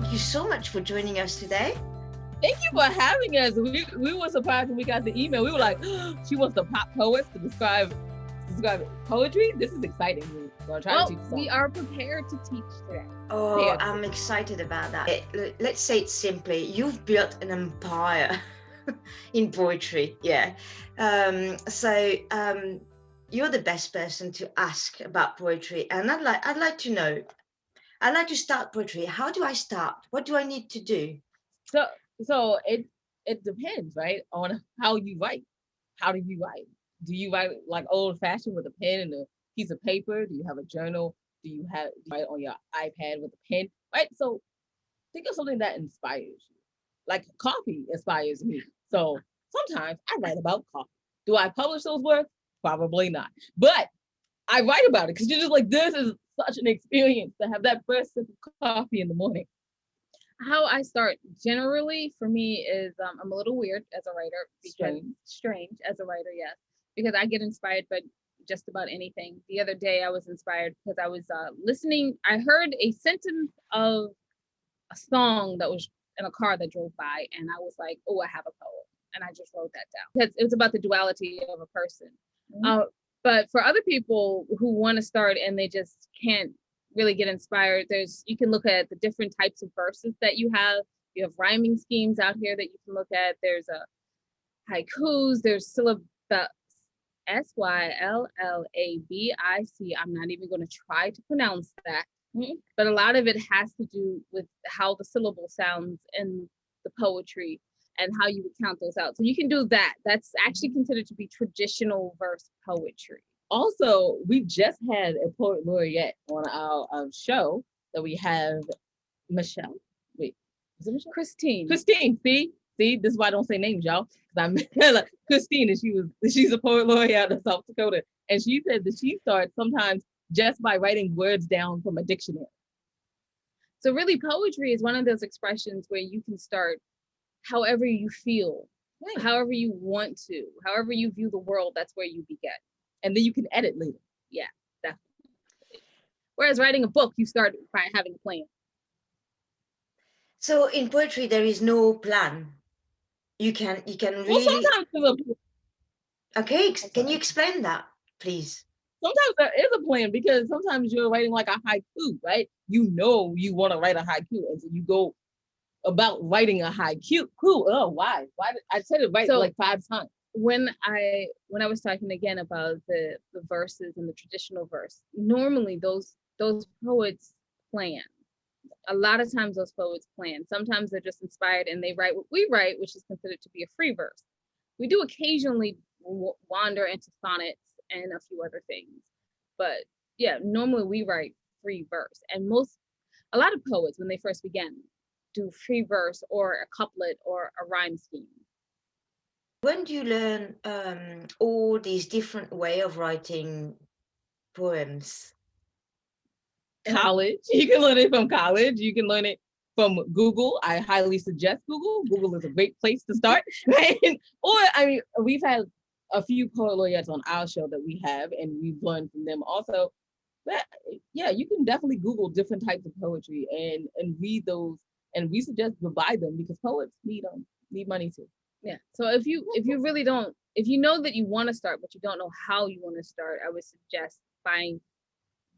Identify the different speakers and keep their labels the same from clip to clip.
Speaker 1: Thank you so much for joining us today.
Speaker 2: Thank you for having us. We were surprised when we got the email. We were like, oh, she wants the pop poets to describe poetry. This is exciting. We're trying to teach
Speaker 3: we are prepared to teach today.
Speaker 1: Oh, I'm excited about that. Let's say it simply. You've built an empire in poetry. Yeah. You're the best person to ask about poetry. And I'd like to know, I'd like to start poetry. How do I start? What do I need to do?
Speaker 2: So it depends, right, on how you write. How do you write? Do you write like old fashioned with a pen and a piece of paper? Do you have a journal? Do you write on your iPad with a pen? Right. So think of something that inspires you. Like coffee inspires me. So sometimes I write about coffee. Do I publish those works? Probably not. But I write about it because you're just like, this is such an experience to have that first sip of coffee in the morning.
Speaker 3: How I start generally for me is I'm a little weird as a writer. Strange as a writer, yes. Because I get inspired by just about anything. The other day I was inspired because I was listening. I heard a sentence of a song that was in a car that drove by, and I was like, oh, I have a poem. And I just wrote that down. It was about the duality of a person. Mm-hmm. But for other people who want to start and they just can't really get inspired, you can look at the different types of verses that you have. You have rhyming schemes out here that you can look at. There's haikus, there's syllabic. Syllabic. I'm not even going to try to pronounce that. Mm-hmm. But a lot of it has to do with how the syllable sounds in the poetry and how you would count those out. So you can do that. That's actually considered to be traditional verse poetry.
Speaker 2: Also, we just had a poet laureate on our show that we have, Michelle. Wait, is it Michelle?
Speaker 3: Christine.
Speaker 2: See, this is why I don't say names, y'all. Because I'm like Christine, and she's a poet laureate out of South Dakota, and she said that she starts sometimes just by writing words down from a dictionary.
Speaker 3: So really, poetry is one of those expressions where you can start however you feel, right, however you want to, however you view the world. That's where you begin,
Speaker 2: and then you can edit later.
Speaker 3: Yeah, definitely. Whereas writing a book, you start by having a plan.
Speaker 1: So in poetry, there is no plan. You can really.
Speaker 2: Well, sometimes there's
Speaker 1: Okay, can you explain that, please?
Speaker 2: Sometimes there is a plan because sometimes you're writing like a haiku, right? You know you want to write a haiku, and so you go about writing a haiku. Oh, why? Why I said it right like 5 times.
Speaker 3: When I was talking again about the verses and the traditional verse, normally those poets plan. A lot of times those poets plan. Sometimes they're just inspired and they write what we write, which is considered to be a free verse. We do occasionally wander into sonnets and a few other things, but yeah, normally we write free verse. And a lot of poets, when they first begin, do free verse or a couplet or a rhyme scheme.
Speaker 1: When do you learn all these different ways of writing poems?
Speaker 2: College. You can learn it from college. You can learn it from Google. I highly suggest Google. Google is a great place to start. Right? Or, I mean, we've had a few poet laureates on our show that we have, and we've learned from them also. But yeah, you can definitely Google different types of poetry and read those. And we suggest to buy them because poets need money too.
Speaker 3: Yeah. So if you really don't, if you know that you want to start, but you don't know how you want to start, I would suggest buying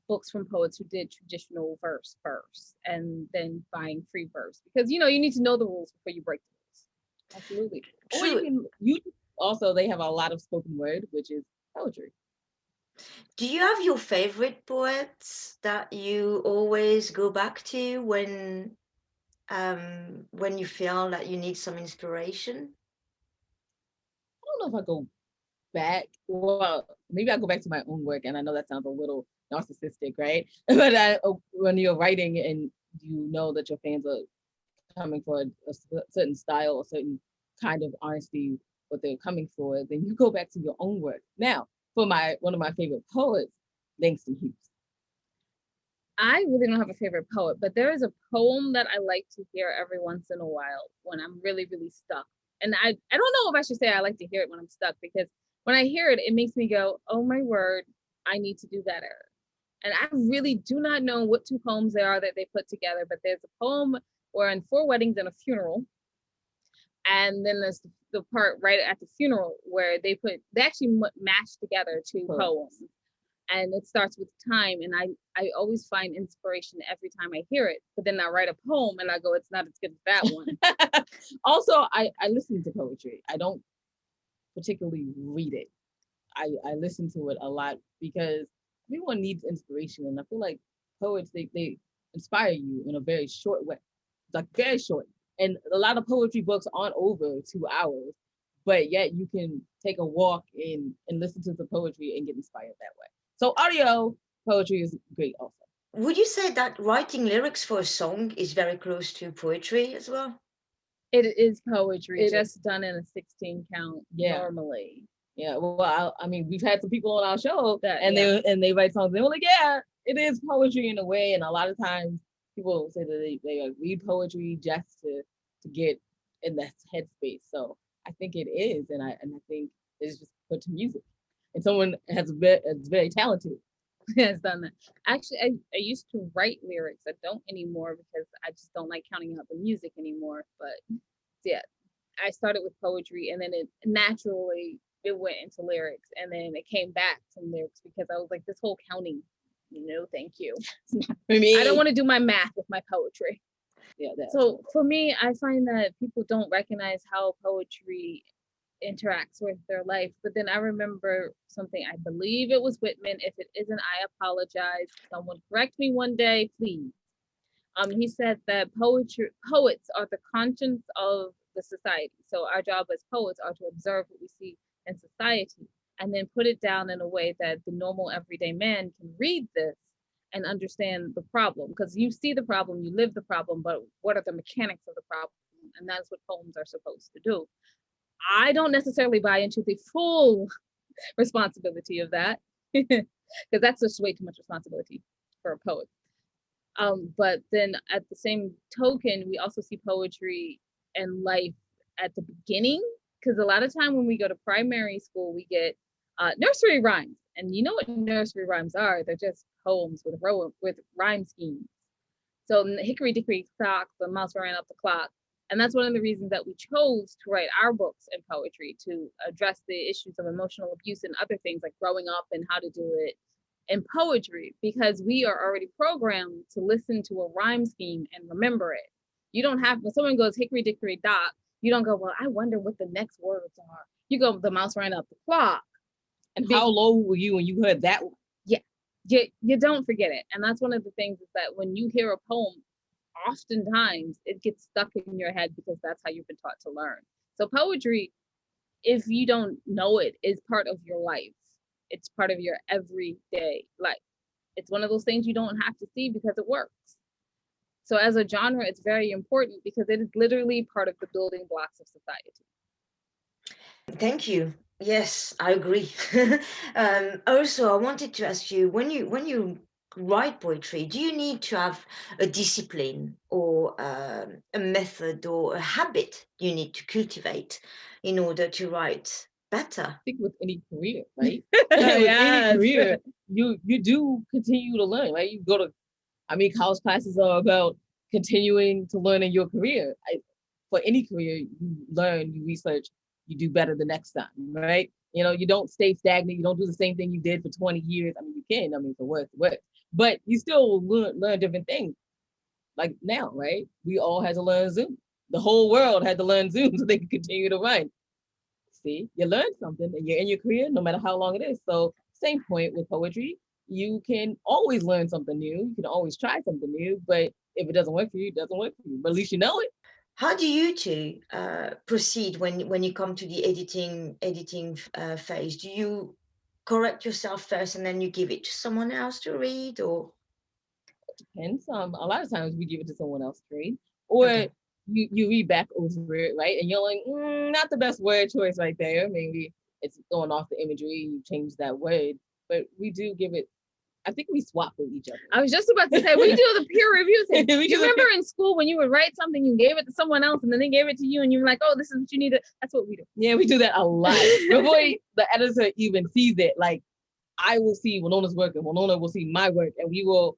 Speaker 3: books from poets who did traditional verse first and then buying free verse, because you need to know the rules before you break the rules.
Speaker 2: Absolutely. True. Or also they have a lot of spoken word, which is poetry.
Speaker 1: Do you have your favorite poets that you always go back to when you feel that you need some inspiration?
Speaker 2: I don't know if I go back. Well, maybe I go back to my own work, and I know that sounds a little narcissistic, right? But when you're writing and you know that your fans are coming for a certain style, a certain kind of honesty, what they're coming for, then you go back to your own work. Now, for one of my favorite poets, Langston Hughes.
Speaker 3: I really don't have a favorite poet, but there is a poem that I like to hear every once in a while when I'm really, really stuck. And I don't know if I should say I like to hear it when I'm stuck, because when I hear it, it makes me go, oh my word, I need to do better. And I really do not know what two poems they are that they put together, but there's a poem where in Four Weddings and a Funeral, and then there's the part right at the funeral where they actually mashed together two poems. And it starts with time, and I always find inspiration every time I hear it. But then I write a poem and I go, it's not as good as that one.
Speaker 2: Also, I listen to poetry. I don't particularly read it. I listen to it a lot because everyone needs inspiration, and I feel like poets they inspire you in a very short way, like very short. And a lot of poetry books aren't over 2 hours, but yet you can take a walk and listen to the poetry and get inspired that way. So audio poetry is great also.
Speaker 1: Would you say that writing lyrics for a song is very close to poetry as well?
Speaker 3: It is poetry, just done in a 16 count normally.
Speaker 2: Yeah, well, I mean, we've had some people on our show they write songs. They're like, yeah, it is poetry in a way, and a lot of times people say that they read poetry just to get in that headspace. So I think it is, and I think it's just put to music, and someone is very talented
Speaker 3: has done that. Actually, I used to write lyrics. I don't anymore because I just don't like counting out the music anymore. But yeah, I started with poetry, and then it naturally it went into lyrics, and then it came back to lyrics because I was like, this whole counting, no, thank you.
Speaker 2: For me,
Speaker 3: I don't want to do my math with my poetry.
Speaker 2: Yeah.
Speaker 3: So for me, I find that people don't recognize how poetry interacts with their life. But then I remember something, I believe it was Whitman. If it isn't, I apologize. Someone correct me one day, please. He said that poets are the conscience of the society. So our job as poets are to observe what we see in society and then put it down in a way that the normal everyday man can read this and understand the problem. Because you see the problem, you live the problem, but what are the mechanics of the problem? And that's what poems are supposed to do. I don't necessarily buy into the full responsibility of that because that's just way too much responsibility for a poet. But then at the same token, we also see poetry and life at the beginning, because a lot of time when we go to primary school, we get nursery rhymes. And you know what nursery rhymes are? They're just poems with rhyme schemes. So hickory dickory dock, the mouse ran up the clock. And that's one of the reasons that we chose to write our books in poetry, to address the issues of emotional abuse and other things like growing up and how to do it in poetry, because we are already programmed to listen to a rhyme scheme and remember it. You don't have, when someone goes hickory dickory dock, you don't go, well, I wonder what the next words are. You go, the mouse ran up the clock.
Speaker 2: And how low were you when you heard that one?
Speaker 3: Yeah, you don't forget it. And that's one of the things, is that when you hear a poem, oftentimes it gets stuck in your head because that's how you've been taught to learn. So poetry, if you don't know it, is part of your life. It's part of your everyday life. It's one of those things you don't have to see because it works. So as a genre, it's very important because it is literally part of the building blocks of society.
Speaker 1: Thank you. Yes, I agree. Also, I wanted to ask you, when you write poetry, do you need to have a discipline or a method or a habit you need to cultivate in order to write better?
Speaker 2: I think with any career, right? With any career, you do continue to learn, right? You go to, college classes are about continuing to learn in your career. For any career, you learn, you research, you do better the next time, right? You don't stay stagnant. You don't do the same thing you did for 20 years. You can, for work, but you still learn different things. Like now, right? We all had to learn Zoom. The whole world had to learn Zoom so they could continue to run. See, you learn something and you're in your career, no matter how long it is. So same point with poetry. You can always learn something new. You can always try something new, but if it doesn't work for you, it doesn't work for you. But at least you know it.
Speaker 1: How do you two proceed when you come to the editing phase? Do you correct yourself first and then you give it to someone else to read, or?
Speaker 2: Depends. A lot of times we give it to someone else to read, or you read back over it, right? And you're like, not the best word choice right there. Maybe it's throwing off the imagery. You change that word, but we do give it I think we swap with each other.
Speaker 3: I was just about to say, we do the peer review thing.
Speaker 2: We
Speaker 3: You
Speaker 2: do
Speaker 3: remember in school when you would write something, you gave it to someone else, and then they gave it to you, and you were like, "Oh, this is what you need to." That's what we do.
Speaker 2: Yeah, we do that a lot. Before the editor even sees it, like I will see Wilnona's work and Wilnona will see my work, and we will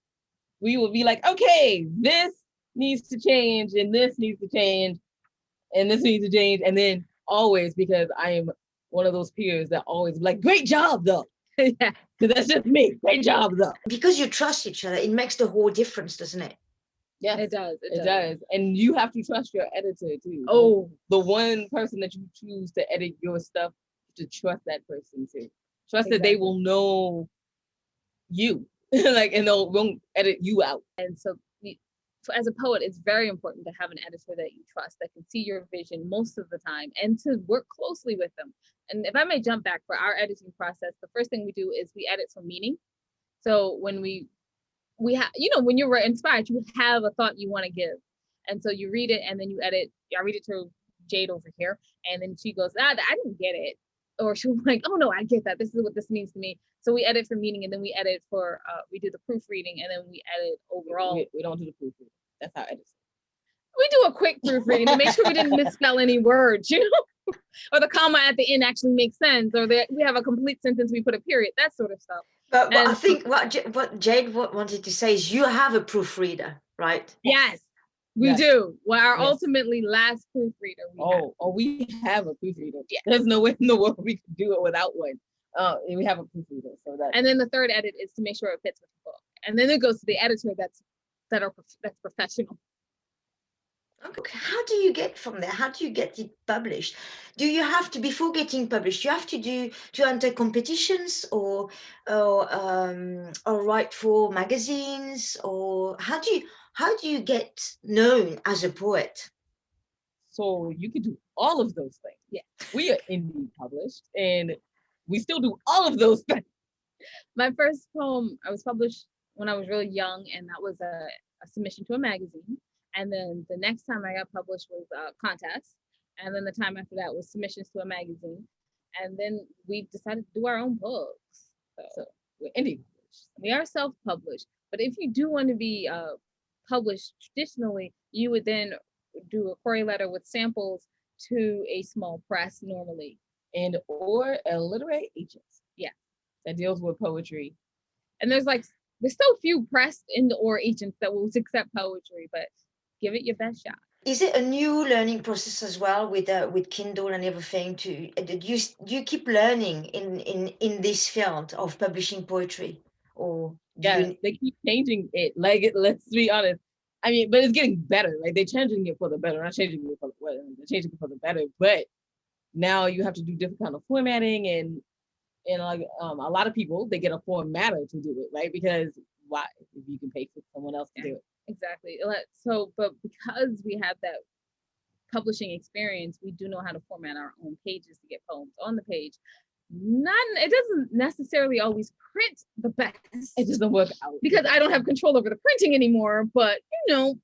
Speaker 2: be like, okay, this needs to change, and this needs to change, and this needs to change, and then always, because I am one of those peers that always be like, great job though.
Speaker 3: Yeah,
Speaker 2: because that's just me. Great job though.
Speaker 1: Because you trust each other, it makes the whole difference, doesn't it?
Speaker 2: Yes,
Speaker 3: it does.
Speaker 2: It does. And you have to trust your editor too.
Speaker 3: Oh,
Speaker 2: The one person that you choose to edit your stuff, to trust that person too. Trust that they will know you, like, and won't edit you out.
Speaker 3: and so as a poet, it's very important to have an editor that you trust, that can see your vision most of the time, and to work closely with them. And if I may jump back, for our editing process, the first thing we do is we edit for meaning. So when we have, when you're inspired, you have a thought you want to give, and so you read it and then you edit. I read it to Jade over here, and then she goes, I didn't get it, or she'll be like, oh no, I get that, this is what this means to me. So we edit for meaning, and then we edit for we do the proofreading, and then we edit overall.
Speaker 2: We don't do the proofreading. That's how edits.
Speaker 3: We do a quick proofreading to make sure we didn't misspell any words, or the comma at the end actually makes sense, or we have a complete sentence, we put a period, that sort of stuff.
Speaker 1: But I think what Jade wanted to say is you have a proofreader, right?
Speaker 3: Yes, we do. Well, our
Speaker 2: Yes.
Speaker 3: ultimately last proofreader.
Speaker 2: We have a proofreader. Yeah. There's no way in the world we could do it without one. We have a proofreader, so that.
Speaker 3: And then the third edit is to make sure it fits with the book, and then it goes to the editor that's professional.
Speaker 1: Okay. How do you get from there? How do you get it published? Do you have to, before getting published, you have to enter competitions or write for magazines, or how do you get known as a poet?
Speaker 2: So you can do all of those things.
Speaker 3: Yeah,
Speaker 2: we are indie published, and we still do all of those things.
Speaker 3: My first poem, I was published when I was really young, and that was a submission to a magazine. And then the next time I got published was a contest. And then the time after that was submissions to a magazine. And then we decided to do our own books.
Speaker 2: So we're indie published.
Speaker 3: We are self-published. But if you do want to be published traditionally, you would then do a query letter with samples to a small press normally.
Speaker 2: And or a literary agent.
Speaker 3: Yeah.
Speaker 2: That deals with poetry.
Speaker 3: And there's so few press or agents that will accept poetry, but give it your best shot.
Speaker 1: Is it a new learning process as well with Kindle and everything? Do you keep learning in this field of publishing poetry, or
Speaker 2: they keep changing it? Like, let's be honest. I mean, but it's getting better. Like, they're changing it for the better. Not changing it for they're changing it for the better. But now you have to do different kind of formatting, and like a lot of people, they get a formatter to do it, right? Because why? If you can pay for someone else to do it.
Speaker 3: Exactly. So, but because we have that publishing experience, we do know how to format our own pages to get poems on the page. It doesn't necessarily always print the best.
Speaker 2: It doesn't work out
Speaker 3: because I don't have control over the printing anymore. But we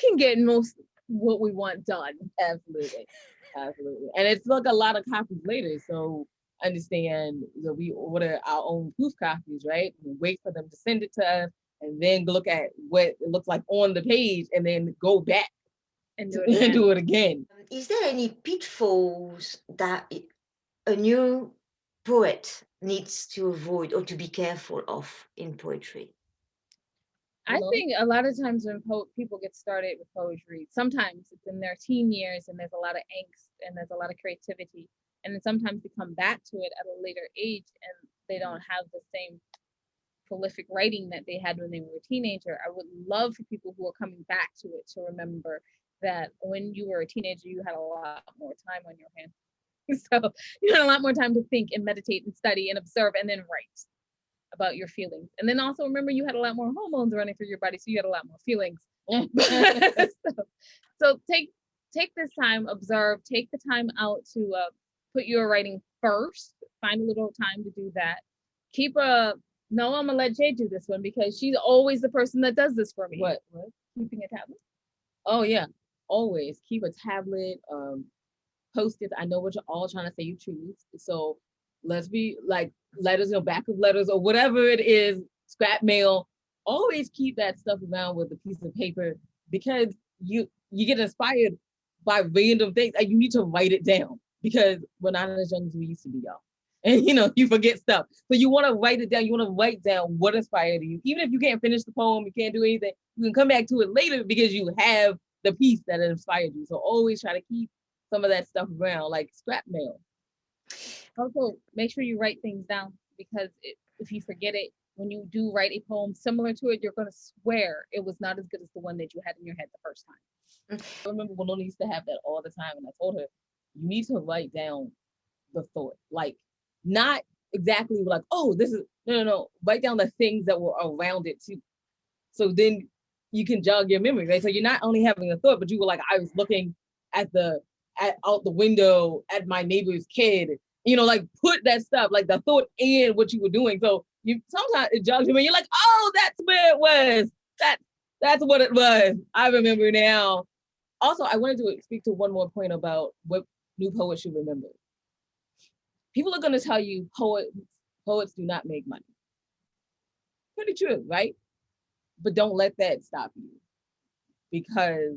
Speaker 3: can get most what we want done.
Speaker 2: Absolutely. And it's like a lot of copies later. So understand that we order our own proof copies, right? We wait for them to send it to us, and then look at what it looks like on the page, and then go back
Speaker 3: and
Speaker 2: do it again.
Speaker 1: Is there any pitfalls that a new poet needs to avoid or to be careful of in poetry?
Speaker 3: I think a lot of times when people get started with poetry, sometimes it's in their teen years and there's a lot of angst and there's a lot of creativity. And then sometimes they come back to it at a later age and they don't have the same prolific writing that they had when they were a teenager. I would love for people who are coming back to it to remember that when you were a teenager, you had a lot more time on your hands. So you had a lot more time to think and meditate and study and observe and then write about your feelings. And then also remember you had a lot more hormones running through your body, so you had a lot more feelings. So take this time, observe, take the time out to put your writing first, find a little time to do that. No, I'm gonna let Jay do this one because she's always the person that does this for me.
Speaker 2: What?
Speaker 3: Keeping a tablet?
Speaker 2: Oh yeah, always keep a tablet, Post-its. I know what you're all trying to say you choose. So let's be like letters, back of letters or whatever it is. scrap mail. Always keep that stuff around with a piece of paper, because you get inspired by random things and you need to write it down, because we're not as young as we used to be, y'all. And you forget stuff. So you want to write it down. You want to write down what inspired you. Even if you can't finish the poem, you can't do anything, you can come back to it later because you have the piece that inspired you. So always try to keep some of that stuff around, like scrap mail.
Speaker 3: Also, make sure you write things down, because if you forget it, when you do write a poem similar to it, you're going to swear it was not as good as the one that you had in your head the first time.
Speaker 2: I remember Wilnona used to have that all the time, and I told her, you need to write down the thought, like not exactly like, oh, this is no. Write down the things that were around it too, so then you can jog your memory, right? So you're not only having a thought, but you were like, I was looking out the window at my neighbor's kid. Like put that stuff, like the thought and what you were doing. So you sometimes it jogs your memory. You're like, oh, that's where it was. That's what it was. I remember now. Also, I wanted to speak to one more point about what new poets should remember. People are going to tell you poets do not make money. Pretty true, right? But don't let that stop you, because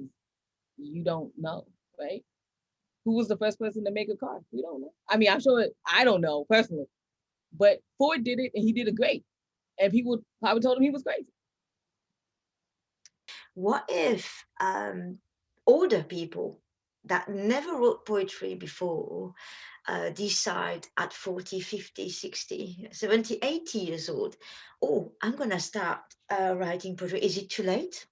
Speaker 2: you don't know, right? Who was the first person to make a car? We don't know. I mean, I'm sure I don't know personally, but Ford did it and he did it great. And people probably told him he was crazy.
Speaker 1: What if older people that never wrote poetry before decide at 40, 50, 60, 70, 80 years old, oh, I'm going to start writing poetry. Is it too late?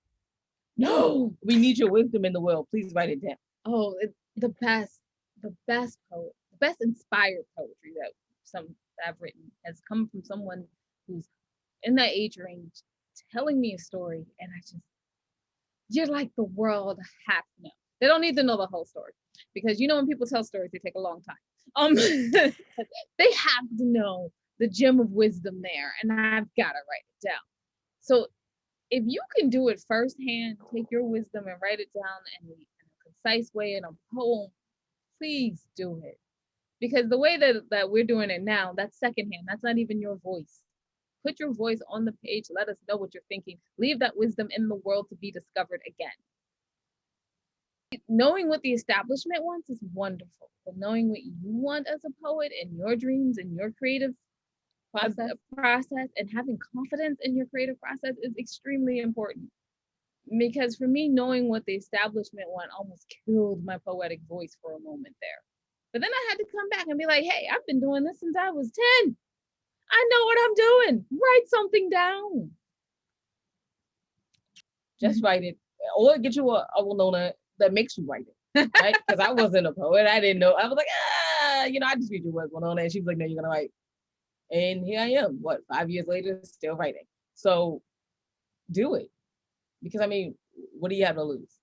Speaker 2: No, we need your wisdom in the world. Please write it down.
Speaker 3: Oh, the best poet, the best inspired poetry that I've written has come from someone who's in that age range telling me a story, and you're like, the world has to know. They don't need to know the whole story, because when people tell stories, they take a long time. They have to know the gem of wisdom there, and I've got to write it down. So if you can do it firsthand, take your wisdom and write it down in a concise way in a poem, please do it. Because the way that we're doing it now, that's secondhand. That's not even your voice. Put your voice on the page. Let us know what you're thinking. Leave that wisdom in the world to be discovered again. Knowing what the establishment wants is wonderful, but knowing what you want as a poet and your dreams and your creative process and having confidence in your creative process is extremely important. Because for me, knowing what the establishment want almost killed my poetic voice for a moment there. But then I had to come back and be like, hey, I've been doing this since I was 10. I know what I'm doing. Write something down. Just write it. Or get you a Wilnona that makes you write it. Right? Because I wasn't a poet. I didn't know. I was like, I just read your work, Wilnona. And she was like, no, you're going to write. And here I am, 5 years later, still writing. So do it. Because, I mean, what do you have to lose?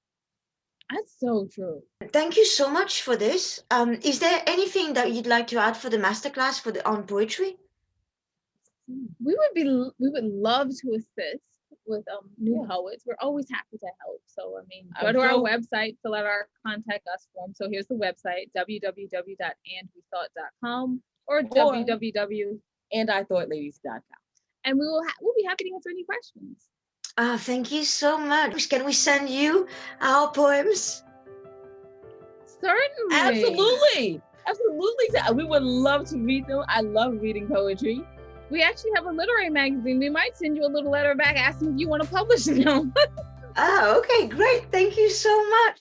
Speaker 3: That's so true.
Speaker 1: Thank you so much for this. Is there anything that you'd like to add for the masterclass on poetry?
Speaker 3: We would love to assist with new poets. We're always happy to help. So, I mean, go to our website, fill out our contact us form. So here's the website, www.andwethought.com or
Speaker 2: www.andithoughladies.com.
Speaker 3: And we'll be happy to answer any questions.
Speaker 1: Thank you so much. Can we send you our poems?
Speaker 3: Certainly.
Speaker 2: Absolutely. We would love to read them. I love reading poetry.
Speaker 3: We actually have a literary magazine. We might send you a little letter back asking if you want to publish them.
Speaker 1: Okay, great. Thank you so much.